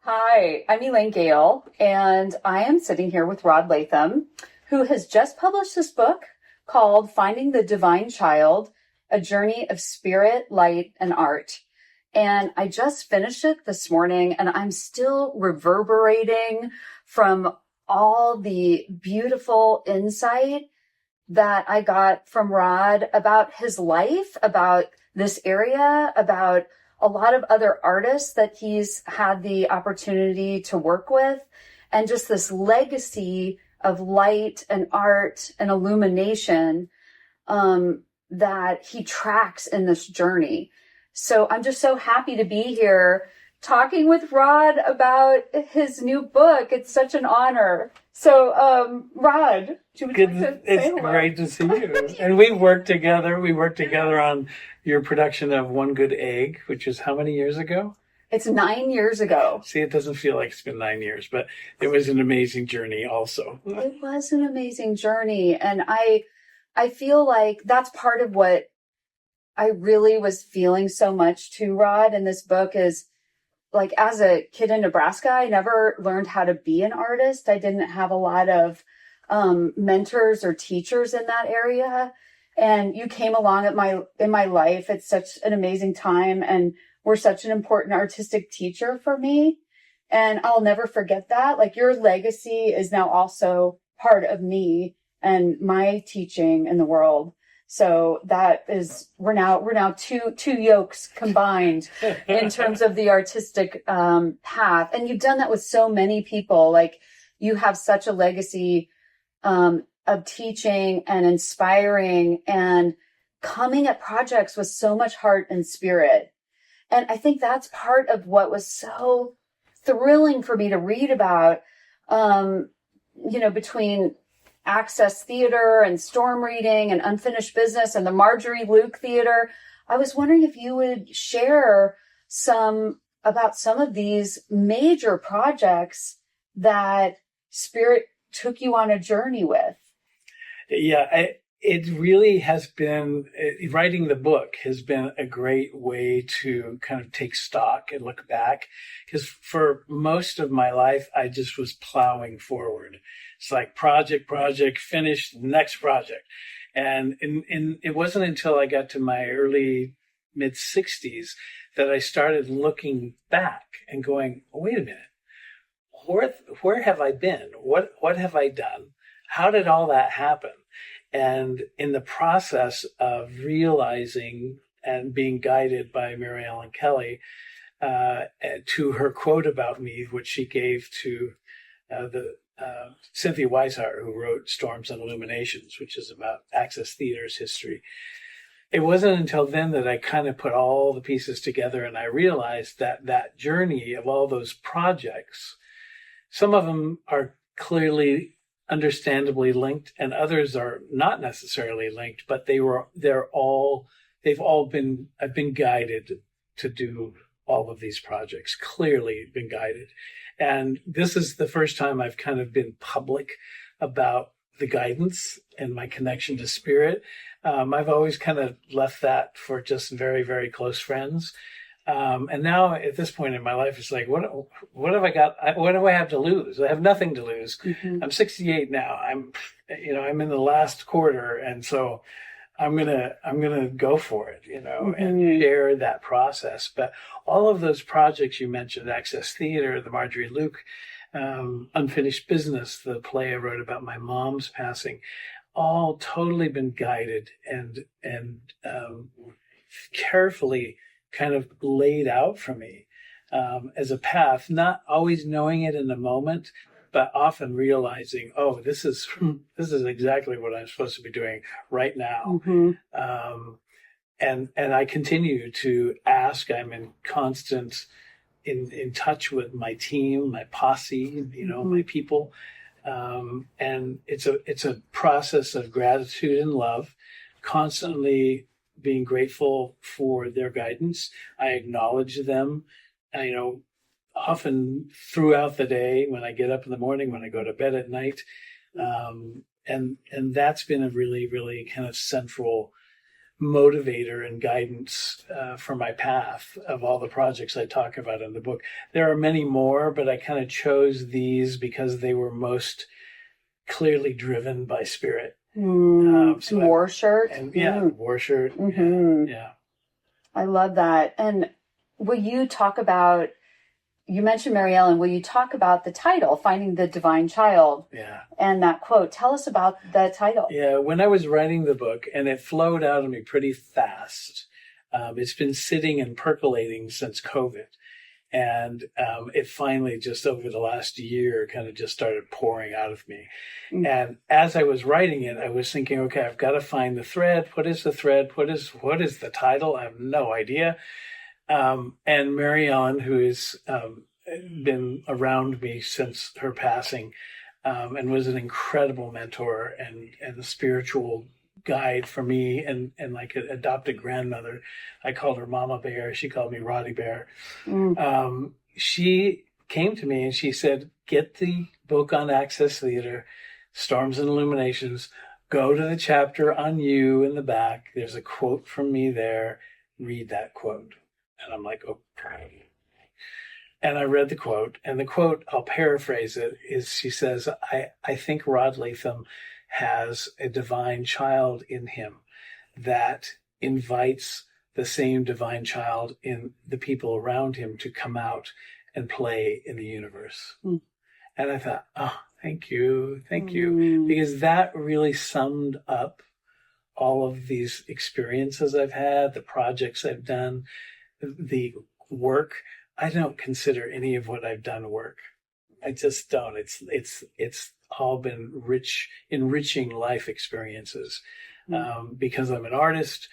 Hi, I'm Elaine Gale, and I am sitting here with Rod Lathim, who has just published this book called Finding the Divine Child, A Journey of Spirit, Light, and Art. And I just finished it this morning, and I'm still reverberating from all the beautiful insight that I got from Rod about his life, about this area, about a lot of other artists that he's had the opportunity to work with, and just this legacy of light and art and illumination that he tracks in this journey. So I'm just so happy to be here talking with Rod about his new book. It's such an honor. So, Rod, would you like to say It's hello? great to see you. And we worked together. We worked together on your production of One Good Egg, which is how many years ago? It's 9 years ago. See, it doesn't feel like it's been 9 years, but it was an amazing journey also. It was an amazing journey. And I feel like that's part of what I really was feeling so much too, Rod, in this book is, like, as a kid in Nebraska, I never learned how to be an artist. I didn't have a lot of mentors or teachers in that area. And you came along in my life. It's such an amazing time, and were such an important artistic teacher for me. And I'll never forget that. Like, your legacy is now also part of me and my teaching in the world. So that is, we're now two yokes combined in terms of the artistic path. And you've done that with so many people. Like, you have such a legacy of teaching and inspiring and coming at projects with so much heart and spirit. And I think that's part of what was so thrilling for me to read about, between Access Theater and Storm Reading and Unfinished Business and the Marjorie Luke Theater. I was wondering if you would share about some of these major projects that Spirit took you on a journey with. Yeah, it really has been, writing the book has been a great way to kind of take stock and look back. Because for most of my life, I just was plowing forward. It's like project, finish, next project. And it wasn't until I got to my early mid 60s that I started looking back and going, oh, wait a minute, where have I been? What have I done? How did all that happen? And in the process of realizing and being guided by Mary Ellen Kelly to her quote about me, which she gave to Cynthia Weishaupt, who wrote Storms and Illuminations, which is about Access Theater's history. It wasn't until then that I kind of put all the pieces together, and I realized that journey of all those projects, some of them are clearly understandably linked, and others are not necessarily linked, but I've been guided to do all of these projects, clearly been guided. And this is the first time I've kind of been public about the guidance and my connection to Spirit. I've always kind of left that for just very, very close friends. And now at this point in my life, it's like, what have I got? What do I have to lose? I have nothing to lose. Mm-hmm. I'm 68 now. I'm in the last quarter. And so I'm going to go for it, mm-hmm. and share that process. But all of those projects you mentioned, Access Theater, the Marjorie Luke, Unfinished Business, the play I wrote about my mom's passing, all totally been guided and carefully kind of laid out for me as a path, not always knowing it in the moment, but often realizing, oh, this is exactly what I'm supposed to be doing right now. Mm-hmm. And I continue to ask. I'm in constant in touch with my team, my posse, mm-hmm. my people, and it's a process of gratitude and love, constantly being grateful for their guidance. I acknowledge them, often throughout the day, when I get up in the morning, when I go to bed at night. And that's been a really, really kind of central motivator and guidance for my path of all the projects I talk about in the book. There are many more, but I kind of chose these because they were most clearly driven by spirit. So war shirt. And war shirt. Mm-hmm. Yeah. I love that. And will you talk about, you mentioned Mary Ellen, will you talk about the title, Finding the Divine Child? Yeah. And that quote. Tell us about the title. Yeah. When I was writing the book, and it flowed out of me pretty fast, it's been sitting and percolating since COVID. And it finally, just over the last year, kind of just started pouring out of me. Mm-hmm. And as I was writing it, I was thinking, okay, I've got to find the thread. What is the thread? What is the title? I have no idea. And Mary Ellen, who has been around me since her passing, and was an incredible mentor and a spiritual guide for me and like an adopted grandmother. I called her Mama Bear. She called me Roddy Bear. She came to me and she said, get the book on Access Theater, Storms and Illuminations, go to the chapter on you in the back. There's a quote from me there. Read that quote. And I'm like, okay. And I read the quote, and the quote, I'll paraphrase it, is she says, I think Rod Lathim has a divine child in him that invites the same divine child in the people around him to come out and play in the universe. And I thought, oh, thank you. Because that really summed up all of these experiences I've had, the projects I've done, the work. I don't consider any of what I've done work. I just don't. It's all been enriching life experiences. Because I'm an artist,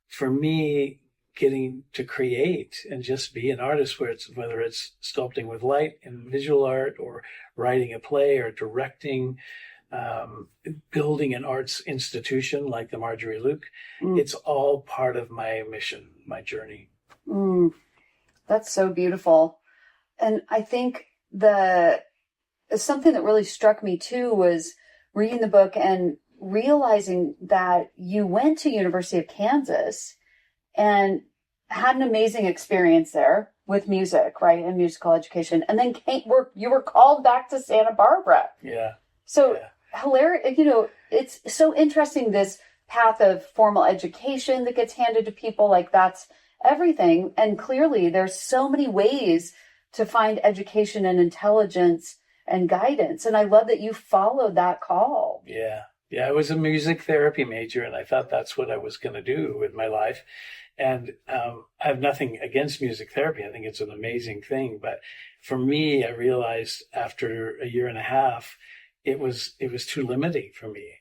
for me, getting to create and just be an artist, whether it's sculpting with light and visual art, or writing a play, or directing, building an arts institution like the Marjorie Luke, it's all part of my mission, my journey. That's so beautiful. And I think something that really struck me too was reading the book and realizing that you went to University of Kansas and had an amazing experience there with music, right? And musical education. And then you were called back to Santa Barbara. Yeah. So hilarious, it's so interesting, this path of formal education that gets handed to people, like that's everything. And clearly there's so many ways to find education and intelligence and guidance. And I love that you followed that call. Yeah. I was a music therapy major, and I thought that's what I was going to do with my life. And I have nothing against music therapy. I think it's an amazing thing. But for me, I realized after a year and a half, it was too limiting for me.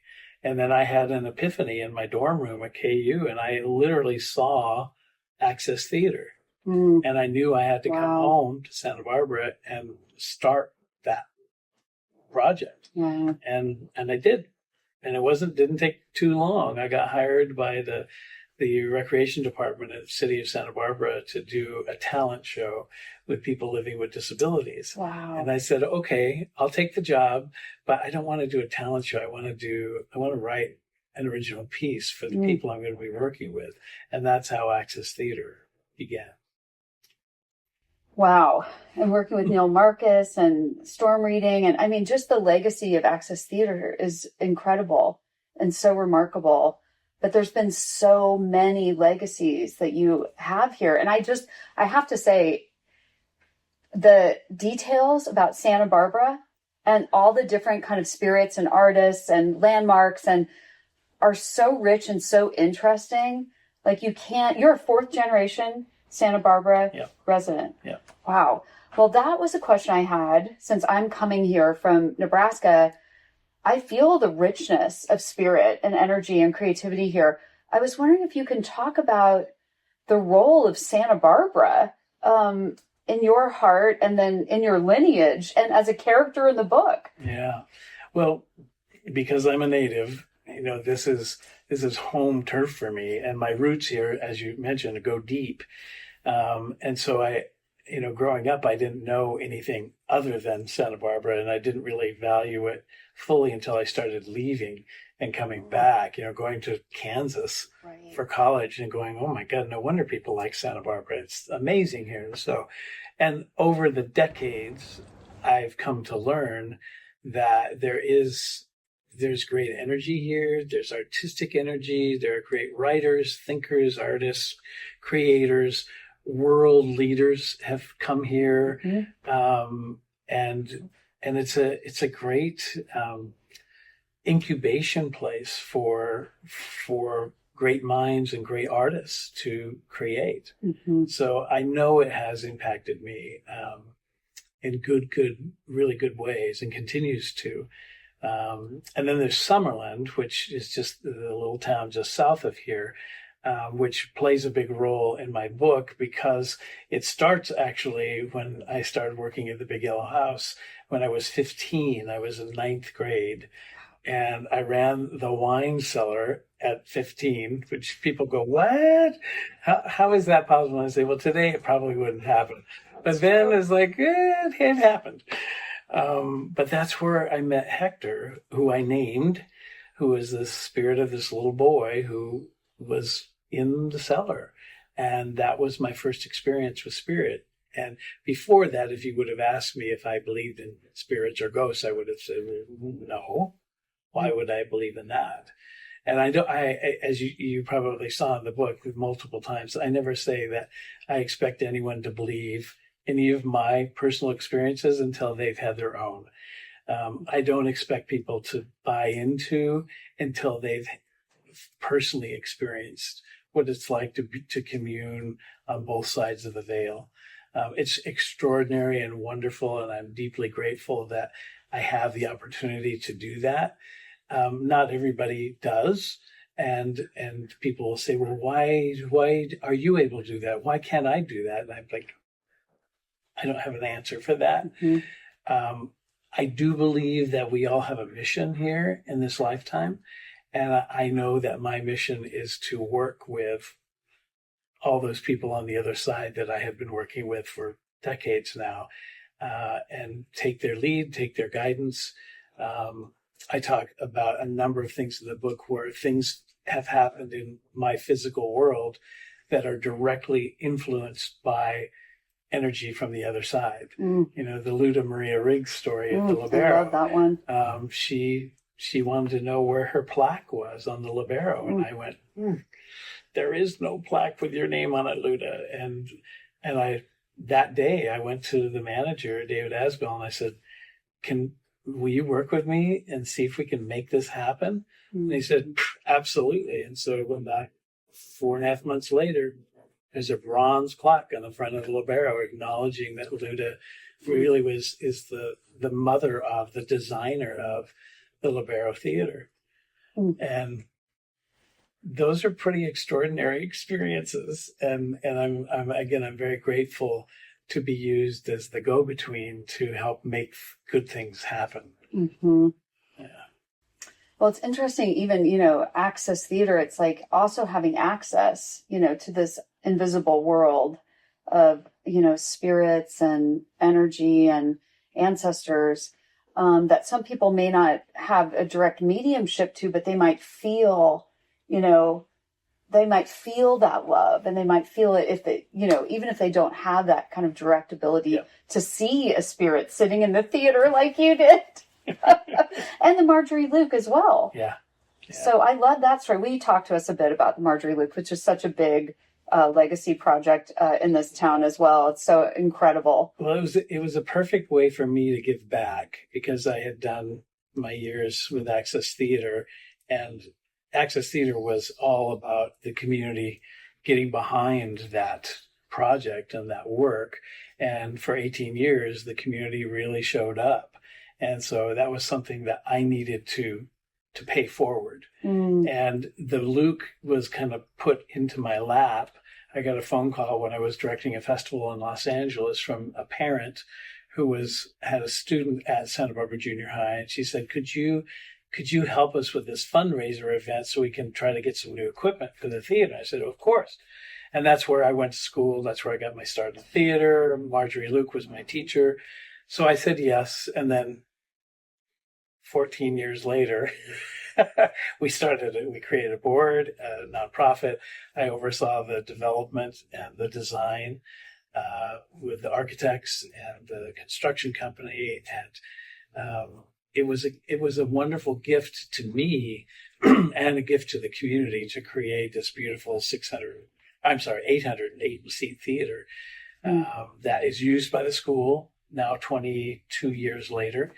And then I had an epiphany in my dorm room at KU, and I literally saw Access Theater. And I knew I had to come home to Santa Barbara and start that project. And I did. And it didn't take too long. I got hired by the recreation department at the city of Santa Barbara to do a talent show with people living with disabilities. Wow. And I said, okay, I'll take the job, but I don't want to do a talent show. I want to write an original piece for the people I'm going to be working with. And that's how Access Theater began. Wow. And working with Neil Marcus and storm reading. And I mean, just the legacy of Access Theater is incredible and so remarkable. But there's been so many legacies that you have here. And I have to say, the details about Santa Barbara and all the different kind of spirits and artists and landmarks are so rich and so interesting. Like you're a fourth generation Santa Barbara resident. Yeah. Wow. Well, that was a question I had since I'm coming here from Nebraska. I feel the richness of spirit and energy and creativity here. I was wondering if you can talk about the role of Santa Barbara in your heart and then in your lineage and as a character in the book. Yeah. Well, because I'm a native, this is home turf for me, and my roots here, as you mentioned, go deep. And so growing up, I didn't know anything other than Santa Barbara, and I didn't really value it fully until I started leaving and coming back, going to Kansas Right. for college and going, oh my God, no wonder people like Santa Barbara. It's amazing here. So, and over the decades, I've come to learn that there's great energy here. There's artistic energy. There are great writers, thinkers, artists, creators, world leaders have come here. Mm-hmm. And it's a great incubation place for great minds and great artists to create. Mm-hmm. So I know it has impacted me in really good ways, and continues to. And then there's Summerland, which is just the little town just south of here, which plays a big role in my book because it starts actually when I started working at the Big Yellow House when I was 15. I was in ninth grade, and I ran the wine cellar at 15, which people go, what? How is that possible? And I say, well, today it probably wouldn't happen. But then it's like, it happened. But that's where I met Hector, who I named, who was the spirit of this little boy who was in the cellar. And that was my first experience with spirit. And before that, if you would have asked me if I believed in spirits or ghosts, I would have said, no. Why would I believe in that? And as you probably saw in the book multiple times, I never say that I expect anyone to believe any of my personal experiences until they've had their own. I don't expect people to buy into until they've personally experienced what it's like to commune on both sides of the veil. It's extraordinary and wonderful, and I'm deeply grateful that I have the opportunity to do that. Not everybody does. And people will say, well, why are you able to do that? Why can't I do that? And I'm like, I don't have an answer for that. Mm-hmm. I do believe that we all have a mission here in this lifetime. And I know that my mission is to work with all those people on the other side that I have been working with for decades now, and take their lead, take their guidance. I talk about a number of things in the book where things have happened in my physical world that are directly influenced by energy from the other side. The Luda Maria Riggs story at the Libero. I love that one. She wanted to know where her plaque was on the Libero. And I went, there is no plaque with your name on it, Luda. And that day I went to the manager, David Asbell, and I said, will you work with me and see if we can make this happen? And he said, absolutely. And so I went back 4.5 months later. There's a bronze plaque on the front of the Libero acknowledging that Luda really is the mother of, the designer of the Libero Theater. And those are pretty extraordinary experiences. And I'm very grateful to be used as the go-between to help make good things happen. Mm-hmm. Yeah. Well, it's interesting, even, access theater, it's like also having access, to this invisible world of, spirits and energy and ancestors, that some people may not have a direct mediumship to, but they might feel, that love, and they might feel it if they, even if they don't have that kind of direct ability to see a spirit sitting in the theater like you did. And the Marjorie Luke as well. Yeah. So I love that story. Will you talk to us a bit about the Marjorie Luke, which is such a big legacy project in this town as well. It's so incredible. Well, it was a perfect way for me to give back because I had done my years with Access Theater, and Access Theater was all about the community getting behind that project and that work. And for 18 years, the community really showed up. And so that was something that I needed to pay forward. And the Luke was kind of put into my lap. I got a phone call when I was directing a festival in Los Angeles from a parent who had a student at Santa Barbara Junior High. And she said, could you help us with this fundraiser event so we can try to get some new equipment for the theater? I said, of course. And that's where I went to school. That's where I got my start in theater. Marjorie Luke was my teacher. So I said yes. And then 14 years later, we created a board, a nonprofit. I oversaw the development and the design with the architects and the construction company. And it was a wonderful gift to me and a gift to the community to create this beautiful 808 seat theater that is used by the school now 22 years later.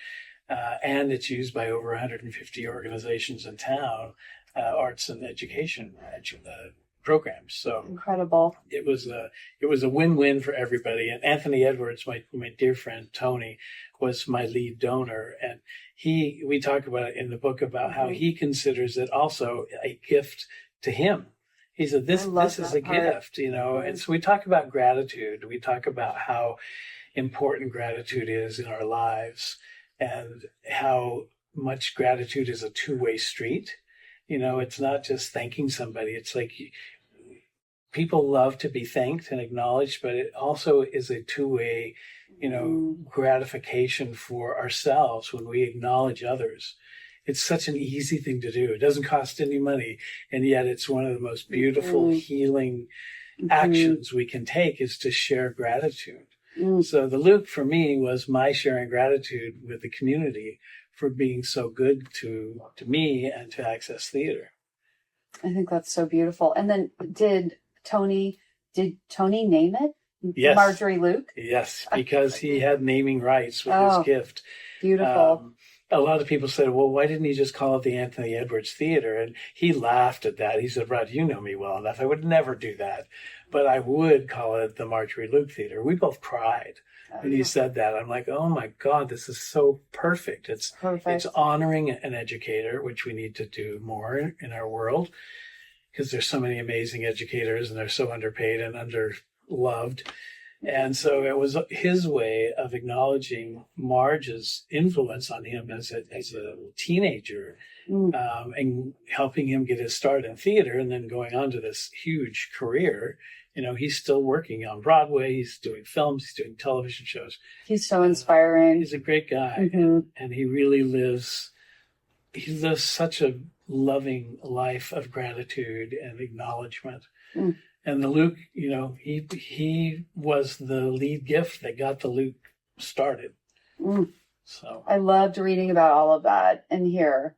And it's used by over 150 organizations in town, arts and education programs. So incredible. It was a win-win for everybody. And Anthony Edwards, my dear friend Tony, was my lead donor, and we talk about it in the book about how he considers it also a gift to him. He said, this is a gift, And so we talk about gratitude. We talk about how important gratitude is in our lives, and how much gratitude is a two-way street. It's not just thanking somebody. It's like people love to be thanked and acknowledged, but it also is a two-way, gratification for ourselves when we acknowledge others. It's such an easy thing to do. It doesn't cost any money, and yet it's one of the most beautiful healing actions we can take is to share gratitude. So the Luke for me was my sharing gratitude with the community for being so good to me and to Access Theater. I think that's so beautiful. And then did Tony name it? Yes. Marjorie Luke? Yes, because he had naming rights with his gift. Beautiful. A lot of people said, well, why didn't he just call it the Anthony Edwards Theater? And he laughed at that. He said, Rod, you know me well enough. I would never do that. But I would call it the Marjorie Luke Theater. We both cried when he said that. I'm like, oh my God, this is so perfect. It's honoring an educator, which we need to do more in our world, because there's so many amazing educators and they're so underpaid and underloved. And so it was his way of acknowledging Marge's influence on him as a teenager, and helping him get his start in theater, and then going on to this huge career. He's still working on Broadway. He's doing films. He's doing television shows. He's so inspiring. He's a great guy, and he really lives such a loving life of gratitude and acknowledgement. And the Luke, he was the lead gift that got the Luke started. So I loved reading about all of that in here.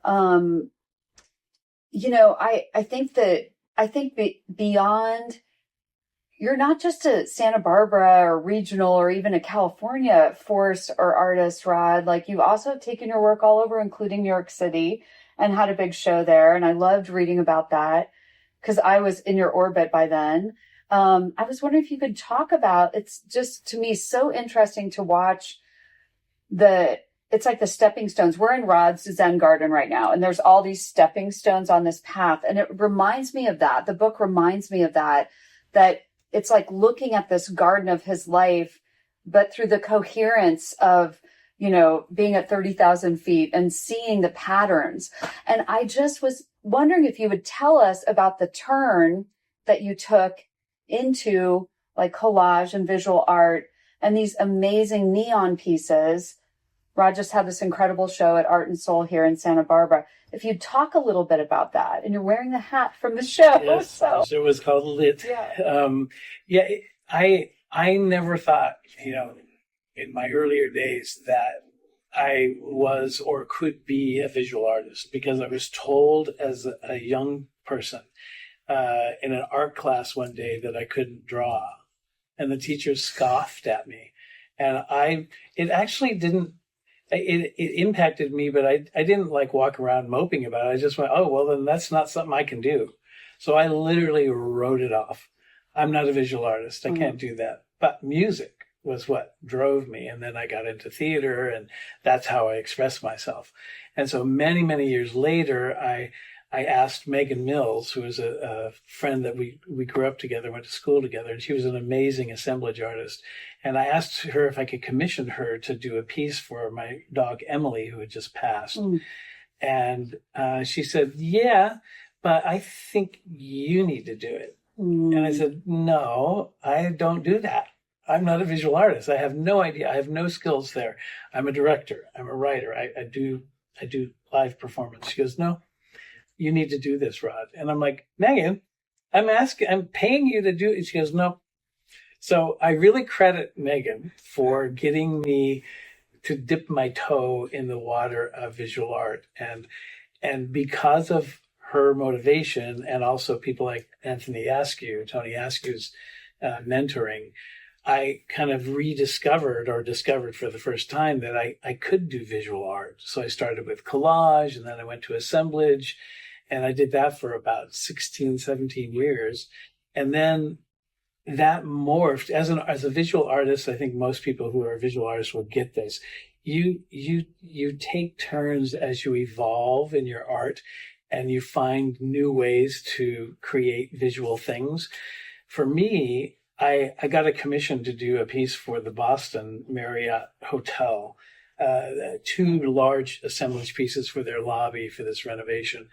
I think beyond, you're not just a Santa Barbara or regional or even a California force or artist, Rod. Like, you've also taken your work all over, including New York City, and had a big show there. And I loved reading about that, because I was in your orbit by then. I was wondering if you could talk about, it's just, to me, so interesting to watch it's like the stepping stones. We're in Rod's Zen garden right now, and there's all these stepping stones on this path. And it reminds me of that. The book reminds me of that it's like looking at this garden of his life, but through the coherence of, being at 30,000 feet and seeing the patterns. And I just was wondering if you would tell us about the turn that you took into like collage and visual art and these amazing neon pieces. Rod just had this incredible show at Art and Soul here in Santa Barbara. If you'd talk a little bit about that, and you're wearing the hat from the show. Yes, so. It was called Lit. Yeah. I never thought, in my earlier days that I was or could be a visual artist, because I was told as a young person in an art class one day that I couldn't draw, and the teacher scoffed at me, and it actually didn't. It impacted me, but I didn't like walk around moping about it. I just went, oh, well, then that's not something I can do. So I literally wrote it off. I'm not a visual artist. I can't do that. But music was what drove me. And then I got into theater, and that's how I expressed myself. And so many, many years later, I asked Megan Mills, who was a friend that we grew up together, went to school together, and she was an amazing assemblage artist. And I asked her if I could commission her to do a piece for my dog, Emily, who had just passed. And she said, yeah, but I think you need to do it. And I said, no, I don't do that. I'm not a visual artist. I have no idea. I have no skills there. I'm a director. I'm a writer. I do live performance. She goes, no, you need to do this, Rod. And I'm like, Megan, I'm paying you to do it. She goes, no. So I really credit Megan for getting me to dip my toe in the water of visual art. And because of her motivation, and also people like Tony Askew's mentoring, I kind of discovered for the first time that I could do visual art. So I started with collage, and then I went to assemblage, and I did that for about 16, 17 years. And then that morphed as a visual artist. I think most people who are visual artists will get this. You take turns as you evolve in your art, and you find new ways to create visual things. For me, I got a commission to do a piece for the Boston Marriott Hotel, 2 large assemblage pieces for their lobby for this renovation.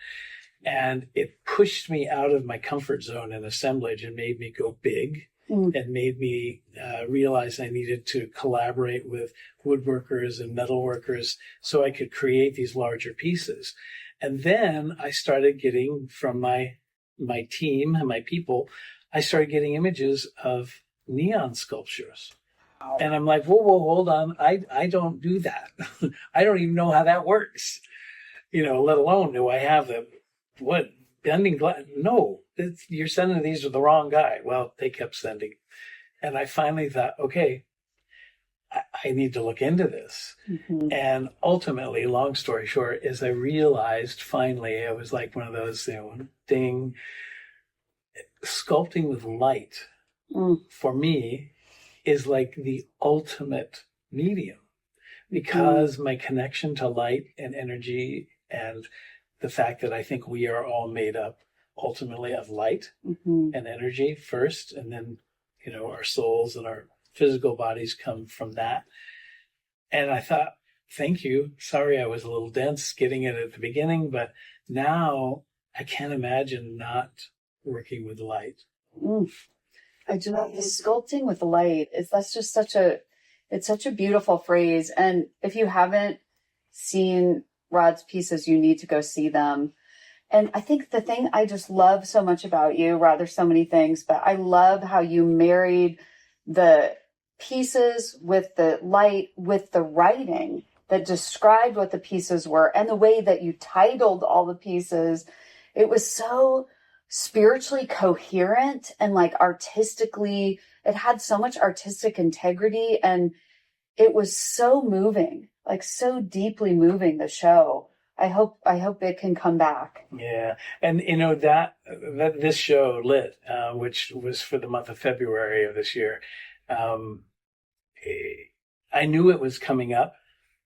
And it pushed me out of my comfort zone in assemblage and made me go big, and made me realize I needed to collaborate with woodworkers and metalworkers so I could create these larger pieces. And then I started getting from my team and my people, I started getting images of neon sculptures. And I'm like, whoa, hold on. I don't do that. I don't even know how that works. Let alone do I have bending glass? No, you're sending these to the wrong guy. Well, they kept sending. And I finally thought, okay, I need to look into this. Mm-hmm. And ultimately, long story short, is I realized finally, it was like one of those, ding, sculpting with light for me is like the ultimate medium, because my connection to light and energy, and the fact that I think we are all made up ultimately of light and energy first, and then, our souls and our physical bodies come from that. And I thought, thank you. Sorry, I was a little dense getting it at the beginning, but now I can't imagine not working with light. I do not. The sculpting with light that's just such a beautiful phrase. And if you haven't seen Rod's pieces, you need to go see them. And I think the thing I just love so much about you, Rod, there's so many things, but I love how you married the pieces with the light, with the writing that described what the pieces were, and the way that you titled all the pieces. It was so spiritually coherent and artistically, it had so much artistic integrity, and it was so moving, so deeply moving, the show. I hope it can come back. Yeah. And that this show Lit, which was for the month of February of this year, I knew it was coming up,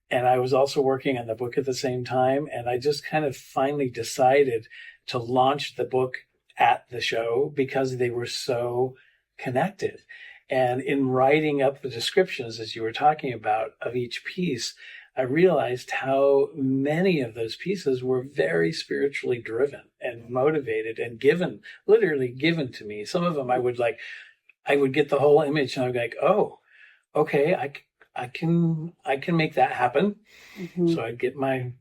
and I was also working on the book at the same time. And I just kind of finally decided to launch the book at the show because they were so connected. And in writing up the descriptions, as you were talking about, of each piece, I realized how many of those pieces were very spiritually driven and motivated and literally given to me. Some of them I would get the whole image and I'd be like, oh, okay, I can make that happen. So I'd get my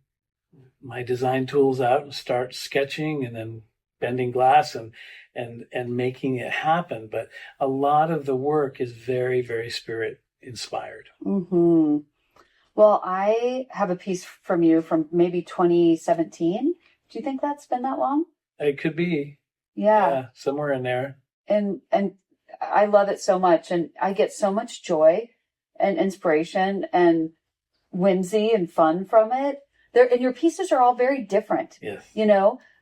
design tools out and start sketching, and then bending glass and making it happen. But a lot of the work is very, very spirit inspired. Well, I have a piece from you from maybe 2017. Do you think that's been that long? It could be. Yeah, somewhere in there. And I love it so much, and I get so much joy and inspiration and whimsy and fun from it. And your pieces are all very different. Yes.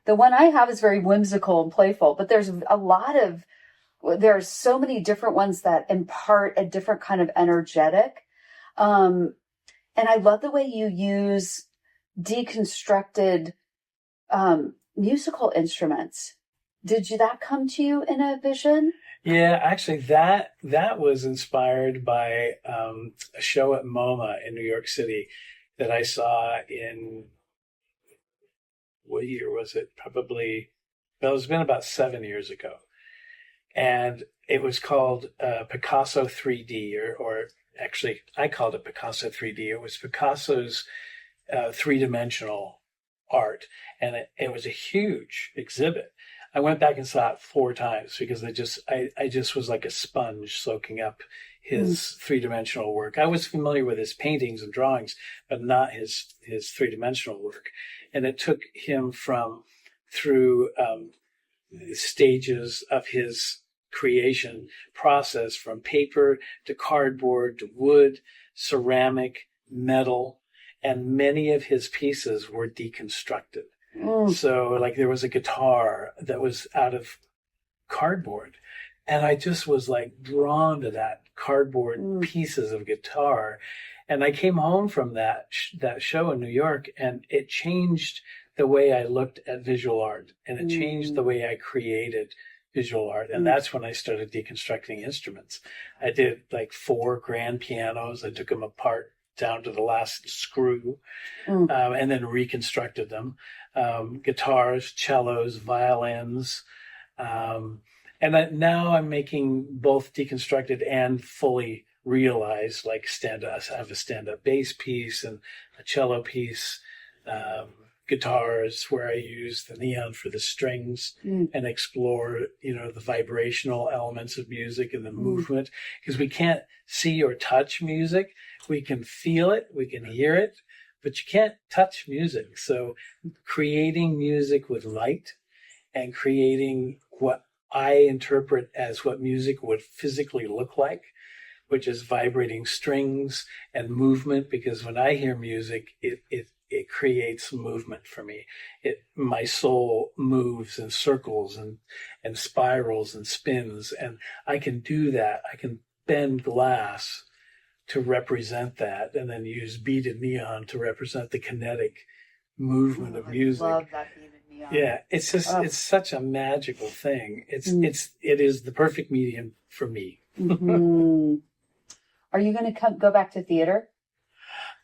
The one I have is very whimsical and playful, but there's so many different ones that impart a different kind of energetic. And I love the way you use deconstructed musical instruments. Did that come to you in a vision? Yeah, actually, that was inspired by a show at MoMA in New York City that I saw in, what year was it? Probably, well, it's been about 7 years ago. and it was called Picasso 3D, or actually, I called it Picasso 3D. It was Picasso's three-dimensional art, and it was a huge exhibit. I went back and saw it 4 times because I just was like a sponge soaking up his three-dimensional work. I was familiar with his paintings and drawings, but not his three-dimensional work. And it took him through stages of his creation process, from paper to cardboard to wood, ceramic, metal, and many of his pieces were deconstructed. So like there was a guitar that was out of cardboard, and I just was like drawn to that cardboard pieces of guitar. And I came home from that show in New York, and it changed the way I looked at visual art, and it changed the way I created visual art. And that's when I started deconstructing instruments. I did like 4 grand pianos. I took them apart down to the last screw, and then reconstructed them. Guitars, cellos, violins. Now I'm making both deconstructed and fully realized, like I have a stand-up bass piece and a cello piece, guitars where I use the neon for the strings and explore, the vibrational elements of music and the movement, because we can't see or touch music. We can feel it, we can hear it, but you can't touch music. So creating music with light and creating what I interpret as what music would physically look like, which is vibrating strings and movement, because when I hear music, it creates movement for me. My soul moves and circles and spirals and spins, and I can do that. I can bend glass to represent that, and then use beaded neon to represent the kinetic movement of music. I love that beaded neon. Yeah, it's just it's such a magical thing. It is the perfect medium for me. Are you going to go back to theater?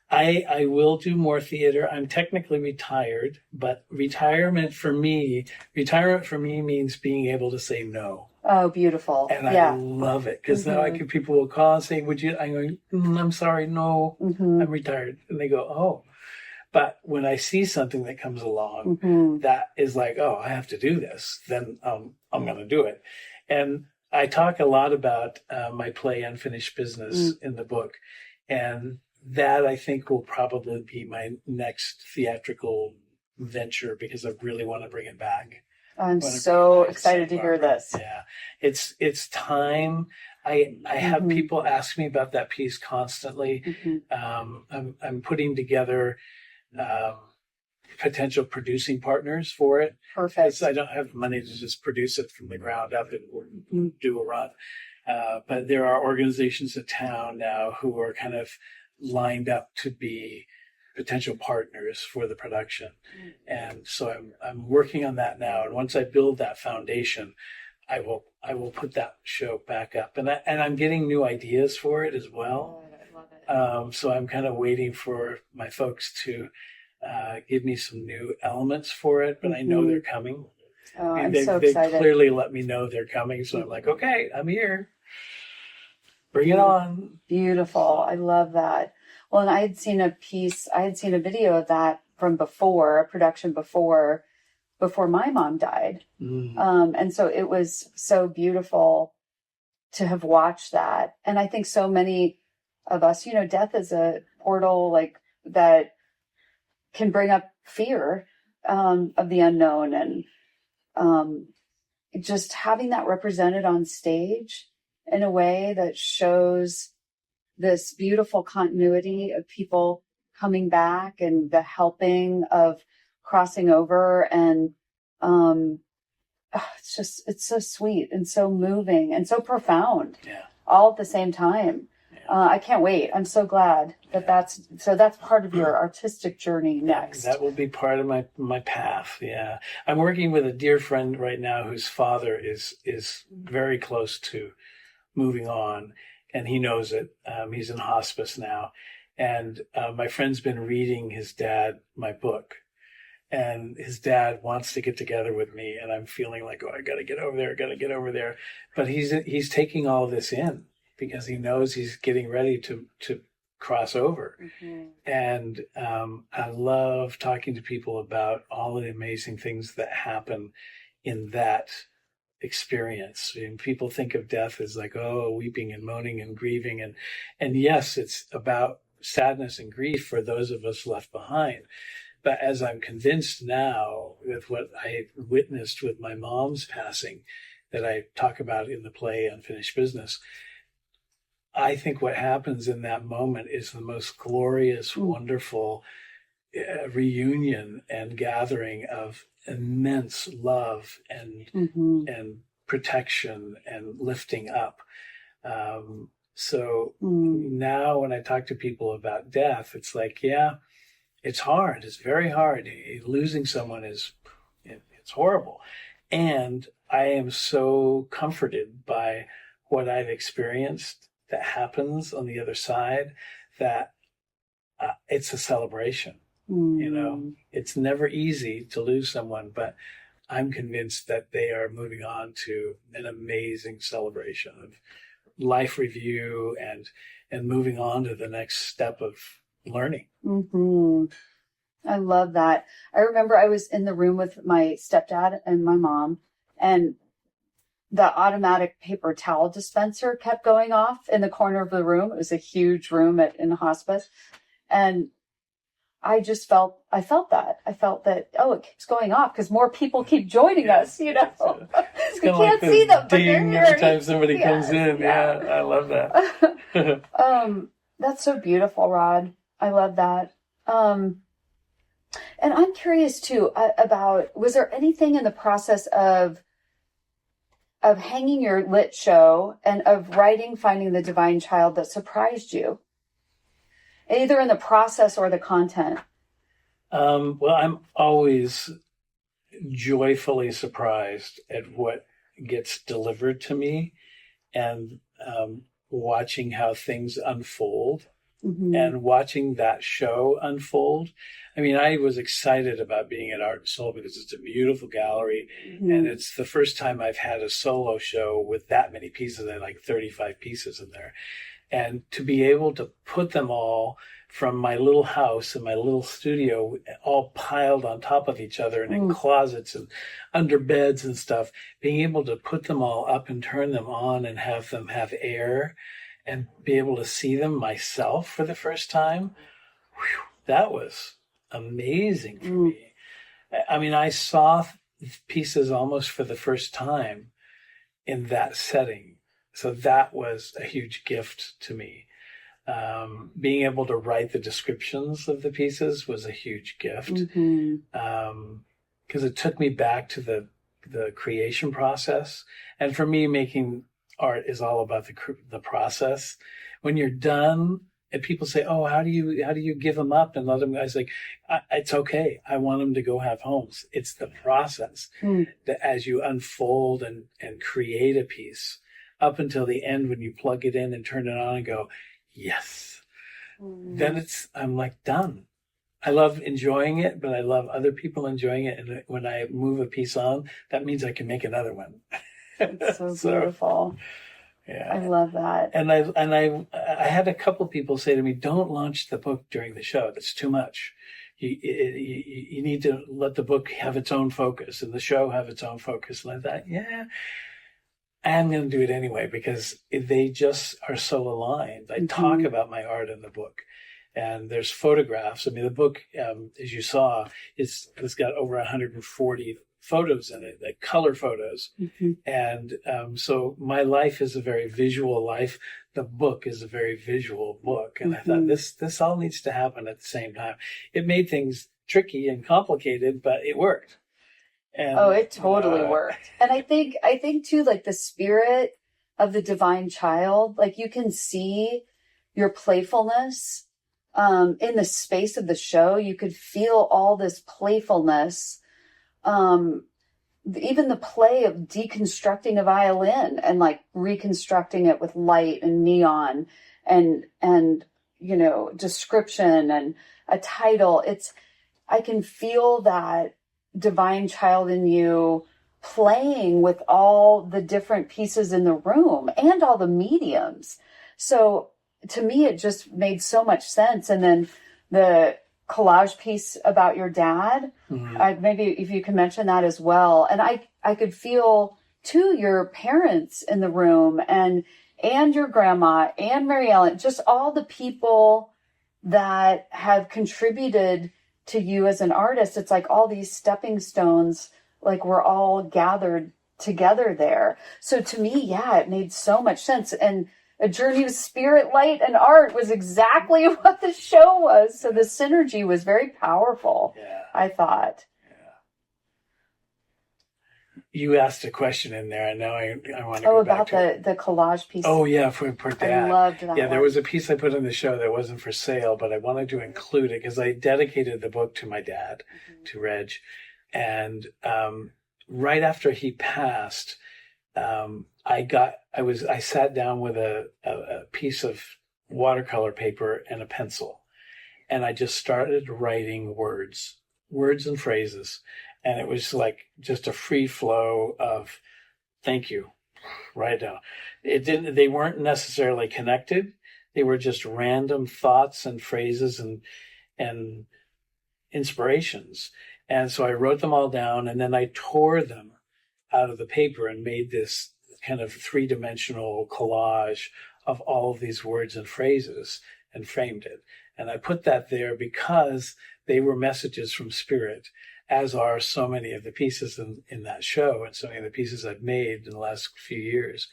I will do more theater. I'm technically retired, but retirement for me means being able to say no. Oh, beautiful. And I love it, because now people will call and say, would you, I'm going, I'm sorry, no, I'm retired. And they go, oh. But when I see something that comes along that is like, oh, I have to do this, then I'm going to do it. And I talk a lot about my play Unfinished Business in the book. And that, I think, will probably be my next theatrical venture, because I really want to bring it back. I'm so excited to hear this. Yeah, it's time. I have people ask me about that piece constantly. I'm putting together potential producing partners for it. Perfect. I don't have money to just produce it from the ground up and do a run. But there are organizations in town now who are kind of lined up to be potential partners for the production. And so I'm working on that now. And once I build that foundation, I will put that show back up. And I'm getting new ideas for it as well. Oh, I love it. So I'm kind of waiting for my folks to give me some new elements for it, but I know they're coming. Oh, I mean, I'm so excited. They clearly let me know they're coming. So I'm like, okay, I'm here. Bring it on. Beautiful. I love that. Well, and I had seen a video of that from before, a production before my mom died. And so it was so beautiful to have watched that. And I think so many of us, death is a portal like that can bring up fear of the unknown. And just having that represented on stage in a way that shows this beautiful continuity of people coming back and the helping of crossing over. And it's so sweet and so moving and so profound all at the same time. I can't wait. I'm so glad that's part of your artistic journey next. That will be part of my path. Yeah. I'm working with a dear friend right now whose father is very close to moving on, and he knows it. He's in hospice now. And my friend's been reading his dad my book. and his dad wants to get together with me, and I'm feeling like, oh, I got to get over there. But he's taking all this in because he knows he's getting ready to cross over. Mm-hmm. And I love talking to people about all the amazing things that happen in that experience. And people think of death as like, oh, weeping and moaning and grieving. And yes, it's about sadness and grief for those of us left behind. But as I'm convinced now with what I witnessed with my mom's passing, that I talk about in the play Unfinished Business, I think what happens in that moment is the most glorious, wonderful reunion and gathering of immense love and and protection and lifting up. So now when I talk to people about death, it's like, yeah, it's hard. It's very hard. Losing someone it's horrible. And I am so comforted by what I've experienced that happens on the other side, that it's a celebration. You know, it's never easy to lose someone, but I'm convinced that they are moving on to an amazing celebration of life review and moving on to the next step of learning. I love that. I remember I was in the room with my stepdad and my mom, and the automatic paper towel dispenser kept going off in the corner of the room. It was a huge room in the hospice. And I felt that, oh, it keeps going off because more people keep joining us, you know. We can't see them, but they're here. Every time somebody comes in. Yeah, I love that. That's so beautiful, Rod. I love that. And I'm curious too about, was there anything in the process of hanging your lit show and of writing Finding the Divine Child that surprised you, either in the process or the content? Well, I'm always joyfully surprised at what gets delivered to me, and watching how things unfold and watching that show unfold. I mean, I was excited about being at Art and Soul because it's a beautiful gallery, and it's the first time I've had a solo show with that many pieces. I had like 35 pieces in there. And to be able to put them all from my little house and my little studio all piled on top of each other and in closets and under beds and stuff, being able to put them all up and turn them on and have them have air and be able to see them myself for the first time, that was amazing for me. I mean, I saw pieces almost for the first time in that setting. So that was a huge gift to me. Being able to write the descriptions of the pieces was a huge gift, because it took me back to the creation process. And for me, making art is all about the process. When you're done, and people say, "Oh, how do you give them up and let them?" I was like, "It's okay. I want them to go have homes." It's the process that as you unfold and create a piece up until the end, when you plug it in and turn it on and go, yes, then I'm like done. I love enjoying it, but I love other people enjoying it. And when I move a piece on, that means I can make another one. It's so beautiful. Yeah, I love that. And I had a couple people say to me, "Don't launch the book during the show. That's too much. You need to let the book have its own focus and the show have its own focus." And I thought, yeah, I'm going to do it anyway because they just are so aligned. I talk about my art in the book, and there's photographs. I mean, the book, as you saw, it's got over 140 photos in it, like color photos. And so my life is a very visual life. The book is a very visual book. And I thought this all needs to happen at the same time. It made things tricky and complicated, but it worked. And, it totally worked. And I think too, like the spirit of the divine child, like you can see your playfulness in the space of the show. You could feel all this playfulness. Even the play of deconstructing a violin and like reconstructing it with light and neon and, you know, description and a title. I can feel that divine child in you playing with all the different pieces in the room and all the mediums. So to me, it just made so much sense. And then the collage piece about your dad, maybe if you can mention that as well. And I could feel too your parents in the room and your grandma and Mary Ellen, just all the people that have contributed to you as an artist. It's like all these stepping stones, like we're all gathered together there. So to me, yeah, it made so much sense. And A Journey of Spirit, Light, and Art was exactly what the show was. So the synergy was very powerful, I thought. You asked a question in there, and now I want to go about back to the collage piece. Oh, yeah, for Dad. I loved that. Yeah, there was a piece I put in the show that wasn't for sale, but I wanted to include it because I dedicated the book to my dad, to Reg. And right after he passed, I sat down with a piece of watercolor paper and a pencil, and I just started writing words and phrases. And it was like just a free flow of thank you, right down. They weren't necessarily connected. They were just random thoughts and phrases and inspirations. And so I wrote them all down, and then I tore them out of the paper and made this kind of three-dimensional collage of all of these words and phrases and framed it. And I put that there because they were messages from Spirit, as are so many of the pieces in that show and so many of the pieces I've made in the last few years.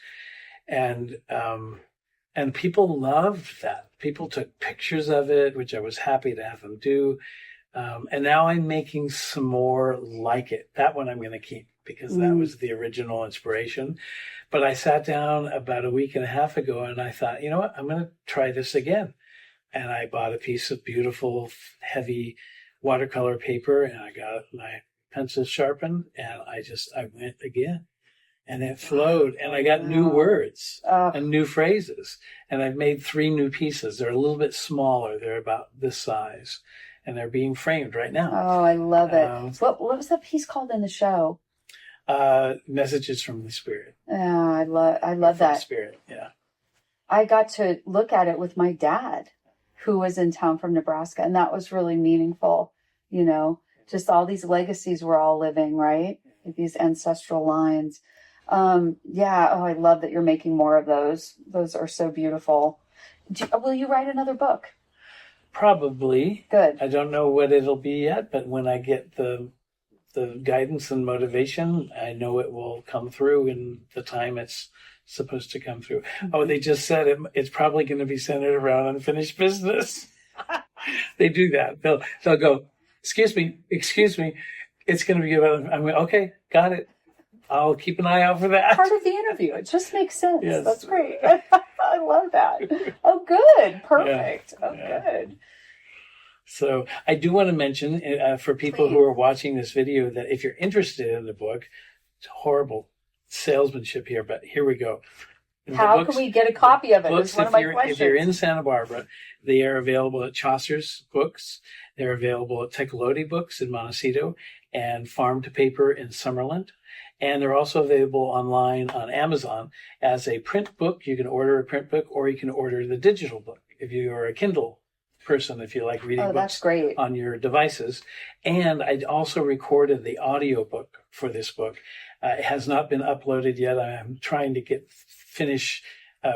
And people loved that. People took pictures of it, which I was happy to have them do. And now I'm making some more like it. That one I'm going to keep because that was the original inspiration. But I sat down about a week and a half ago and I thought, you know what, I'm going to try this again. And I bought a piece of beautiful, heavy watercolor paper, and I got my pencil sharpened, and I went again, and it flowed, and I got new words and new phrases, and I've made 3 new pieces. They're a little bit smaller. They're about this size, and they're being framed right now. Oh, I love it. What was that piece called in the show? Messages from the Spirit. Yeah, I love that. Spirit, yeah. I got to look at it with my dad, who was in town from Nebraska. And that was really meaningful, you know, just all these legacies we're all living, right? These ancestral lines. I love that you're making more of those. Those are so beautiful. Will you write another book? Probably. Good. I don't know what it'll be yet, but when I get the guidance and motivation, I know it will come through in the time it's supposed to come through. Oh, they just said it's probably going to be centered around unfinished business. They do that. They'll go, excuse me. It's going to be about, I'm going, okay, got it. I'll keep an eye out for that. Part of the interview. It just makes sense. Yes. That's great. I love that. Oh, good. Perfect. Good. So I do want to mention for people who are watching this video that if you're interested in the book, it's horrible salesmanship here, but here we go. How can we get a copy of it? That's one of my questions. If you're in Santa Barbara, they are available at Chaucer's Books. They're available at Tecolote Books in Montecito and Farm to Paper in Summerland. And they're also available online on Amazon as a print book. You can order a print book or you can order the digital book if you are a Kindle person, if you like reading books on your devices. And I also recorded the audio book for this book. It has not been uploaded yet. I'm trying to finish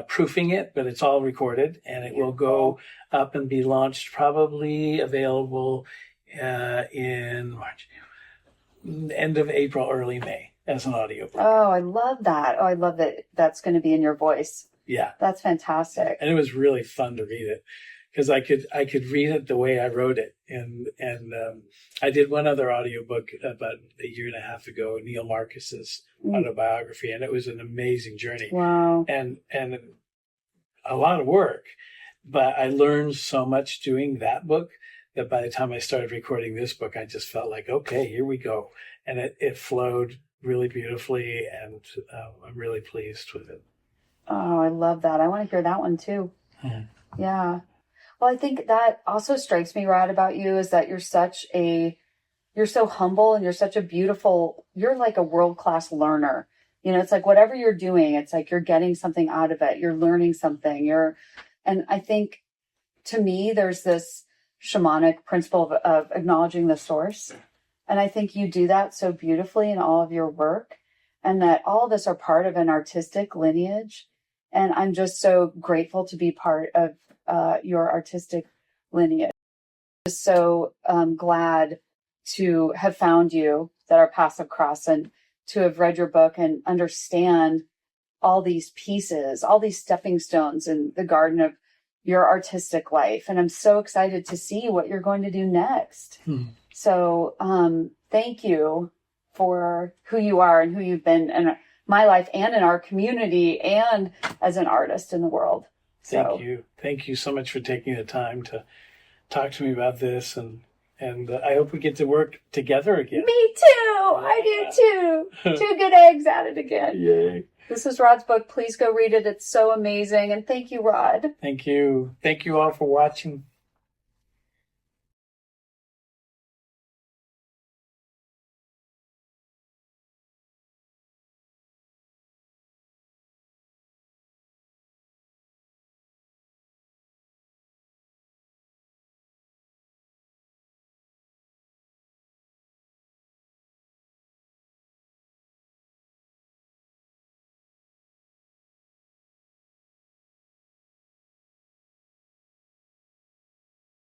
proofing it, but it's all recorded, and it will go up and be launched, probably available in March, end of April, early May as an audiobook. Oh, I love that. Oh, I love that that's going to be in your voice. Yeah. That's fantastic. And it was really fun to read it because I could read it the way I wrote it. And I did one other audiobook about a year and a half ago, Neil Marcus's autobiography, and it was an amazing journey. Wow. And a lot of work, but I learned so much doing that book that by the time I started recording this book, I just felt like, okay, here we go. And it flowed really beautifully, and I'm really pleased with it. Oh, I love that. I want to hear that one too. Yeah. Yeah. Well, I think that also strikes me, Rod, about you is that you're so humble and you're such a beautiful, you're like a world-class learner. You know, it's like whatever you're doing, it's like you're getting something out of it. You're learning something. And I think to me, there's this shamanic principle of acknowledging the source. And I think you do that so beautifully in all of your work, and that all of us are part of an artistic lineage. And I'm just so grateful to be part of your artistic lineage. Just so glad to have found you, that our paths have crossed, and to have read your book and understand all these pieces, all these stepping stones in the garden of your artistic life. And I'm so excited to see what you're going to do next. So thank you for who you are and who you've been in my life and in our community and as an artist in the world. Thank you. Thank you so much for taking the time to talk to me about this. And I hope we get to work together again. Me too. I do too. 2 good eggs at it again. Yay. This is Rod's book. Please go read it. It's so amazing. And thank you, Rod. Thank you. Thank you all for watching.